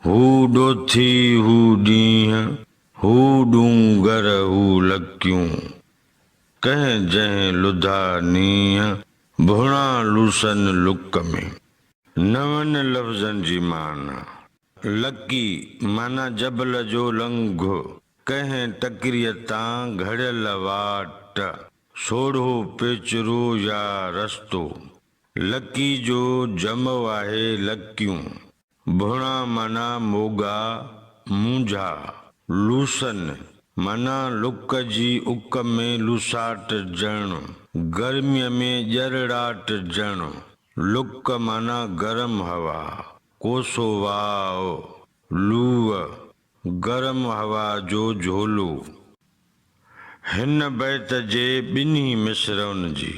हू डोथी हू ॾींहं हू डूंगर हू लकियूं कह जंहिं लुधा नीह भुणा लूसन लुक में। नवन लफ़्ज़नि जी माना। लकी माना जबल जो लंघो, कंहिं टकरीअ तां घड़ियल वाट, सोढ़ो पेचरो या रस्तो। लकी जो जमो आहे लकियूं। भुणा माना मोगा मुंझा। लूसन माना लुक जी उक में लुसाट जण, गर्मीअ में ॼरड़ाट जण। लुक माना गरम हवा, कोसो वाव, लूअ गरम हवा जो झोलो। हिन बैत जे ॿिन्ही मिसरनि जी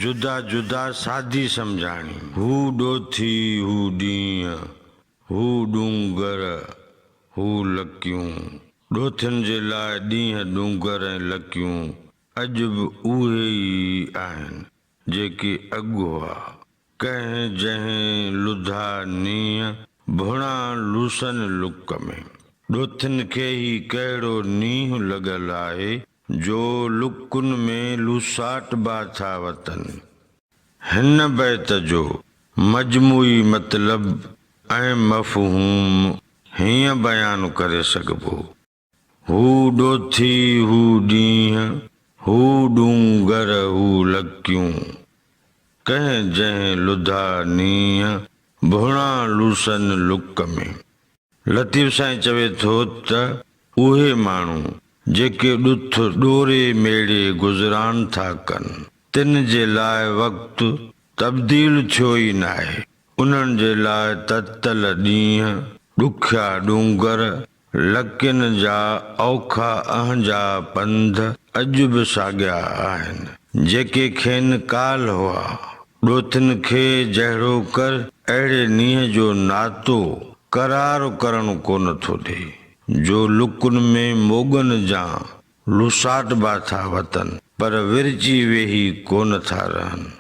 जुदा जुदा सादी सम्झाणी। हू ॾोथी हू ॾींहं हू डूंगर हू लकियूं। ॾोथियुनि जे लाइ ॾींहं डूंगर ऐं लकियूं अॼु बि उहे ई आहिनि जेके अॻु हुआ। कंहिं जंहिं लुधा नीह भुणा लूसन लुक में। ॾोथियुनि खे ही कहिड़ो नींहुं लॻल आहे जो लुकुनि में लूसाट बाथा वतन। हिन बैत जो मजमूई मतलब ऐं मफ़हूम हीअं बयान करे सघिबो। हू ॾोथी हू ॾींहं हू डूंगर हू लकियूं कंहिं जंहिं लुधा नीह भुणा लूसन लुक में। लतीफ़ साईं चवे थो त उहे माण्हू जेके ॾुथ ॾोरे मेड़े गुज़रान था कनि, तिन जे लाइ वक़्तु तब्दील थियो ई नाहे। उन्हनि जे लाइ ततल ॾींहं, ॾुखिया डूंगर, लकियुनि जा औखा अहंजा पंध अॼु बि साॻिया आहिनि जेके खेनि काल हुआ। ॾोथियुनि खे जहिड़ो कर अहिड़े नींहं जो नातो करार करणु कोन थो ॾे जो लुकुनि में मोगन जा लुसाट बाथा वतन पर विरची वेही कोन था रहनि।